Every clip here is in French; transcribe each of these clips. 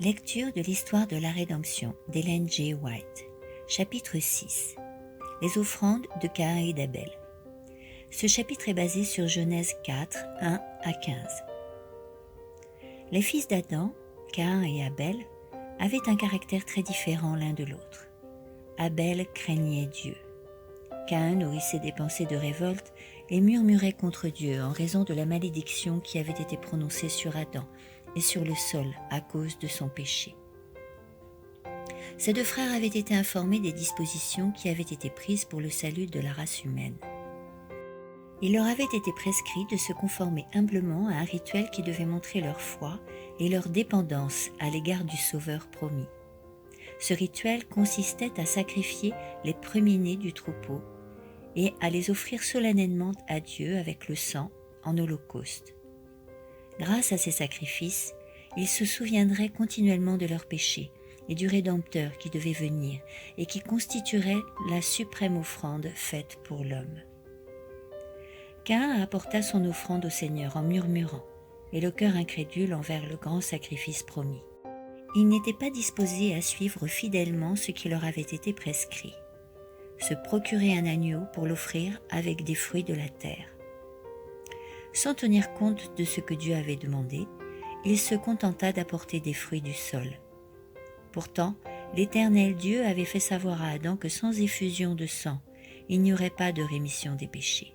Lecture de l'histoire de la rédemption d'Ellen G. White, chapitre 6. Les offrandes de Caïn et d'Abel. Ce chapitre est basé sur Genèse 4, 1 à 15. Les fils d'Adam, Caïn et Abel, avaient un caractère très différent l'un de l'autre. Abel craignait Dieu. Caïn nourrissait des pensées de révolte et murmurait contre Dieu en raison de la malédiction qui avait été prononcée sur Adam et sur le sol à cause de son péché. Ces deux frères avaient été informés des dispositions qui avaient été prises pour le salut de la race humaine. Il leur avait été prescrit de se conformer humblement à un rituel qui devait montrer leur foi et leur dépendance à l'égard du Sauveur promis. Ce rituel consistait à sacrifier les premiers-nés du troupeau et à les offrir solennellement à Dieu avec le sang en holocauste. Grâce à ces sacrifices, ils se souviendraient continuellement de leurs péchés et du Rédempteur qui devait venir et qui constituerait la suprême offrande faite pour l'homme. Caïn apporta son offrande au Seigneur en murmurant, et le cœur incrédule envers le grand sacrifice promis. Il n'était pas disposé à suivre fidèlement ce qui leur avait été prescrit. Se procurer un agneau pour l'offrir avec des fruits de la terre. Sans tenir compte de ce que Dieu avait demandé, il se contenta d'apporter des fruits du sol. Pourtant, l'Éternel Dieu avait fait savoir à Adam que sans effusion de sang, il n'y aurait pas de rémission des péchés.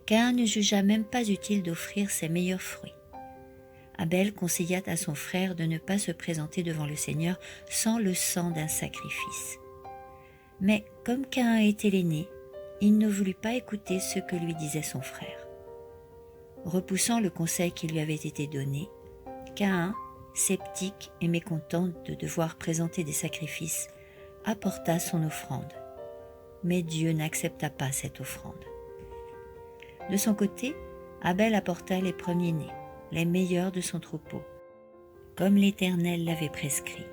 Caïn ne jugea même pas utile d'offrir ses meilleurs fruits. Abel conseilla à son frère de ne pas se présenter devant le Seigneur sans le sang d'un sacrifice. Mais comme Caïn était l'aîné, il ne voulut pas écouter ce que lui disait son frère. Repoussant le conseil qui lui avait été donné, Caïn, sceptique et mécontent de devoir présenter des sacrifices, apporta son offrande. Mais Dieu n'accepta pas cette offrande. De son côté, Abel apporta les premiers-nés, les meilleurs de son troupeau, comme l'Éternel l'avait prescrit.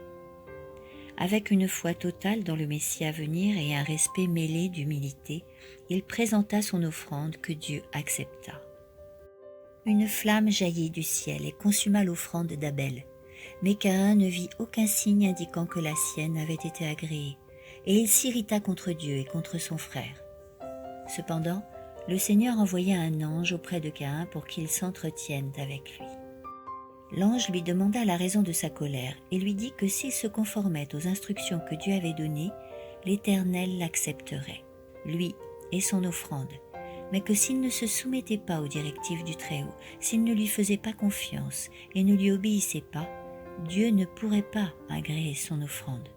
Avec une foi totale dans le Messie à venir et un respect mêlé d'humilité, il présenta son offrande que Dieu accepta. Une flamme jaillit du ciel et consuma l'offrande d'Abel, mais Caïn ne vit aucun signe indiquant que la sienne avait été agréée, et il s'irrita contre Dieu et contre son frère. Cependant, le Seigneur envoya un ange auprès de Caïn pour qu'il s'entretienne avec lui. L'ange lui demanda la raison de sa colère et lui dit que s'il se conformait aux instructions que Dieu avait données, l'Éternel l'accepterait, lui et son offrande, mais que s'il ne se soumettait pas aux directives du Très-Haut, s'il ne lui faisait pas confiance et ne lui obéissait pas, Dieu ne pourrait pas agréer son offrande.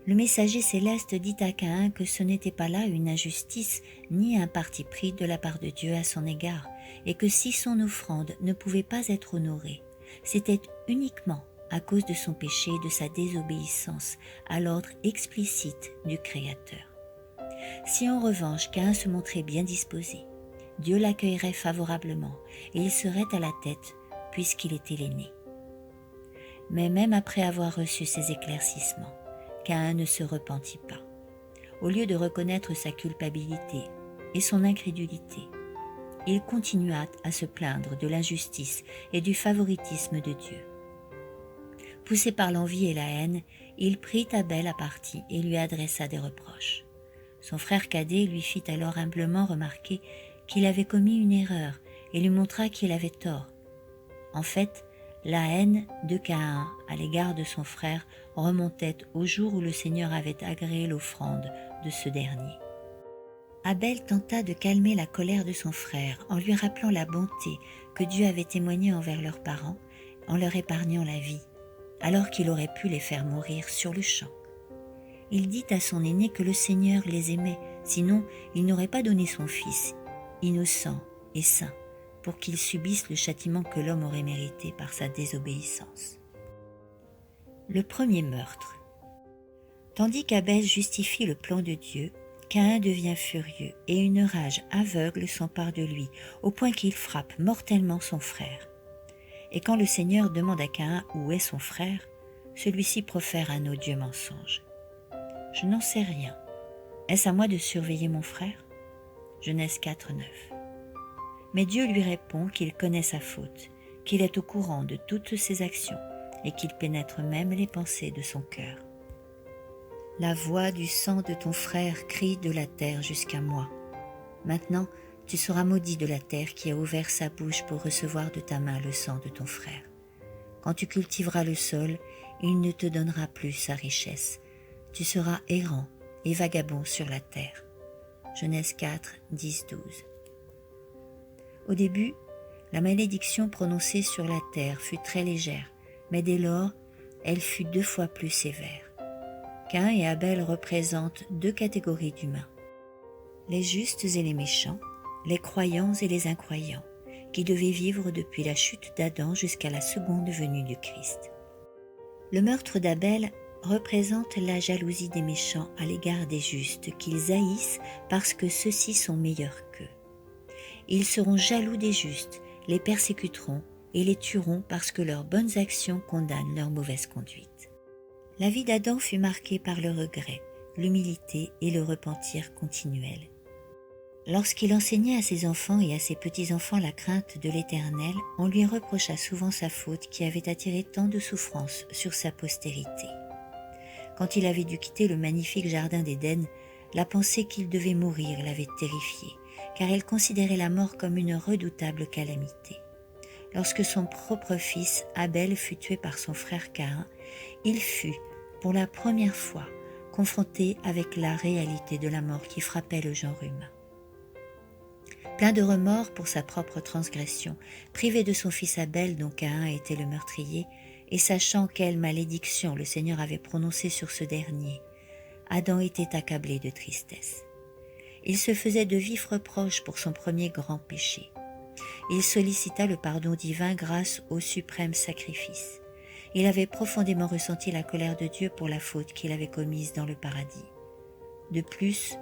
Le messager céleste dit à Caïn que ce n'était pas là une injustice ni un parti pris de la part de Dieu à son égard, et que si son offrande ne pouvait pas être honorée, c'était uniquement à cause de son péché et de sa désobéissance à l'ordre explicite du Créateur. Si en revanche Caïn se montrait bien disposé, Dieu l'accueillerait favorablement et il serait à la tête puisqu'il était l'aîné. Mais même après avoir reçu ces éclaircissements, Caïn ne se repentit pas. Au lieu de reconnaître sa culpabilité et son incrédulité, il continua à se plaindre de l'injustice et du favoritisme de Dieu. Poussé par l'envie et la haine, il prit Abel à partie et lui adressa des reproches. Son frère cadet lui fit alors humblement remarquer qu'il avait commis une erreur et lui montra qu'il avait tort. En fait, la haine de Caïn à l'égard de son frère remontait au jour où le Seigneur avait agréé l'offrande de ce dernier. Abel tenta de calmer la colère de son frère en lui rappelant la bonté que Dieu avait témoignée envers leurs parents en leur épargnant la vie, alors qu'il aurait pu les faire mourir sur le champ. Il dit à son aîné que le Seigneur les aimait, sinon il n'aurait pas donné son fils, innocent et saint, pour qu'il subisse le châtiment que l'homme aurait mérité par sa désobéissance. Le premier meurtre. Tandis qu'Abel justifie le plan de Dieu, Caïn devient furieux et une rage aveugle s'empare de lui, au point qu'il frappe mortellement son frère. Et quand le Seigneur demande à Caïn où est son frère, celui-ci profère un odieux mensonge. « Je n'en sais rien. Est-ce à moi de surveiller mon frère » Genèse 4, 9. Mais Dieu lui répond qu'il connaît sa faute, qu'il est au courant de toutes ses actions et qu'il pénètre même les pensées de son cœur. La voix du sang de ton frère crie de la terre jusqu'à moi. Maintenant, tu seras maudit de la terre qui a ouvert sa bouche pour recevoir de ta main le sang de ton frère. Quand tu cultiveras le sol, il ne te donnera plus sa richesse. Tu seras errant et vagabond sur la terre. Genèse 4, 10, 12. Au début, la malédiction prononcée sur la terre fut très légère, mais dès lors, elle fut 2 fois plus sévère. Caïn et Abel représentent 2 catégories d'humains. Les justes et les méchants, les croyants et les incroyants, qui devaient vivre depuis la chute d'Adam jusqu'à la seconde venue du Christ. Le meurtre d'Abel représente la jalousie des méchants à l'égard des justes qu'ils haïssent parce que ceux-ci sont meilleurs qu'eux. Ils seront jaloux des justes, les persécuteront et les tueront parce que leurs bonnes actions condamnent leur mauvaise conduite. La vie d'Adam fut marquée par le regret, l'humilité et le repentir continuel. Lorsqu'il enseignait à ses enfants et à ses petits-enfants la crainte de l'Éternel, on lui reprocha souvent sa faute qui avait attiré tant de souffrances sur sa postérité. Quand il avait dû quitter le magnifique jardin d'Éden, la pensée qu'il devait mourir l'avait terrifié, car elle considérait la mort comme une redoutable calamité. Lorsque son propre fils, Abel, fut tué par son frère Caïn, il fut, pour la première fois, confronté avec la réalité de la mort qui frappait le genre humain. Plein de remords pour sa propre transgression, privé de son fils Abel dont Caïn était le meurtrier, et sachant quelle malédiction le Seigneur avait prononcée sur ce dernier, Adam était accablé de tristesse. Il se faisait de vifs reproches pour son premier grand péché. Il sollicita le pardon divin grâce au suprême sacrifice. Il avait profondément ressenti la colère de Dieu pour la faute qu'il avait commise dans le paradis. De plus,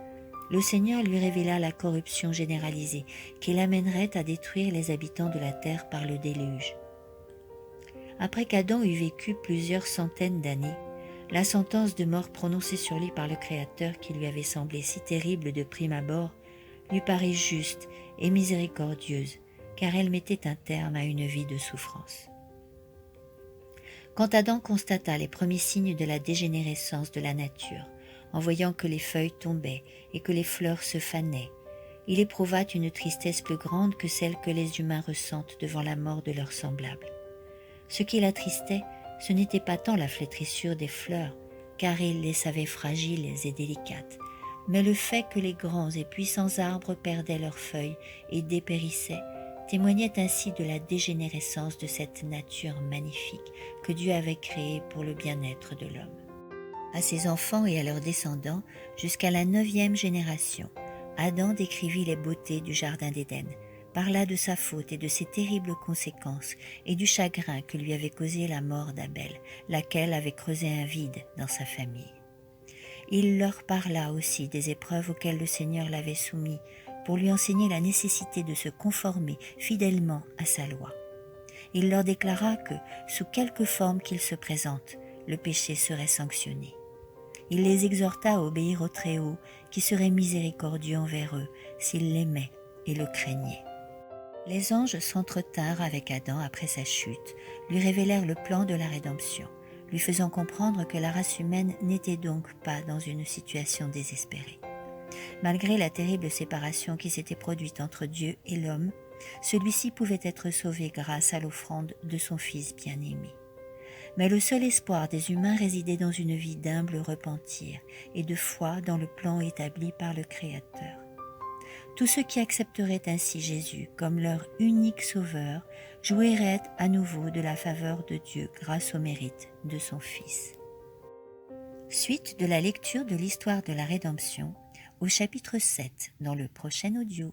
le Seigneur lui révéla la corruption généralisée qui l'amènerait à détruire les habitants de la terre par le déluge. Après qu'Adam eut vécu plusieurs centaines d'années, la sentence de mort prononcée sur lui par le Créateur qui lui avait semblé si terrible de prime abord lui parut juste et miséricordieuse, car elle mettait un terme à une vie de souffrance. Quand Adam constata les premiers signes de la dégénérescence de la nature, en voyant que les feuilles tombaient et que les fleurs se fanaient, il éprouva une tristesse plus grande que celle que les humains ressentent devant la mort de leurs semblables. Ce qui l'attristait, ce n'était pas tant la flétrissure des fleurs, car il les savait fragiles et délicates, mais le fait que les grands et puissants arbres perdaient leurs feuilles et dépérissaient, témoignait ainsi de la dégénérescence de cette nature magnifique que Dieu avait créée pour le bien-être de l'homme. À ses enfants et à leurs descendants, jusqu'à la 9e génération, Adam décrivit les beautés du jardin d'Éden, parla de sa faute et de ses terribles conséquences et du chagrin que lui avait causé la mort d'Abel, laquelle avait creusé un vide dans sa famille. Il leur parla aussi des épreuves auxquelles le Seigneur l'avait soumis pour lui enseigner la nécessité de se conformer fidèlement à sa loi. Il leur déclara que, sous quelque forme qu'il se présente, le péché serait sanctionné. Il les exhorta à obéir au Très-Haut, qui serait miséricordieux envers eux s'ils l'aimaient et le craignaient. Les anges s'entretinrent avec Adam après sa chute, lui révélèrent le plan de la rédemption, lui faisant comprendre que la race humaine n'était donc pas dans une situation désespérée. Malgré la terrible séparation qui s'était produite entre Dieu et l'homme, celui-ci pouvait être sauvé grâce à l'offrande de son Fils bien-aimé. Mais le seul espoir des humains résidait dans une vie d'humble repentir et de foi dans le plan établi par le Créateur. Tous ceux qui accepteraient ainsi Jésus comme leur unique sauveur jouiraient à nouveau de la faveur de Dieu grâce au mérite de son Fils. Suite de la lecture de l'histoire de la rédemption au chapitre 7 dans le prochain audio.